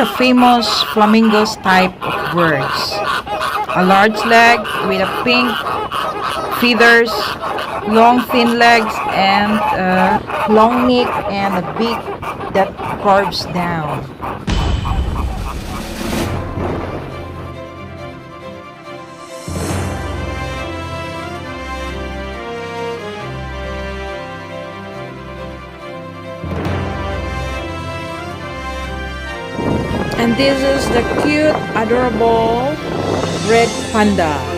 the famous flamingos type of birds. A large leg with a pink feathers, long thin legs, and a long neck and a beak that curves down. And this is the cute, adorable red panda.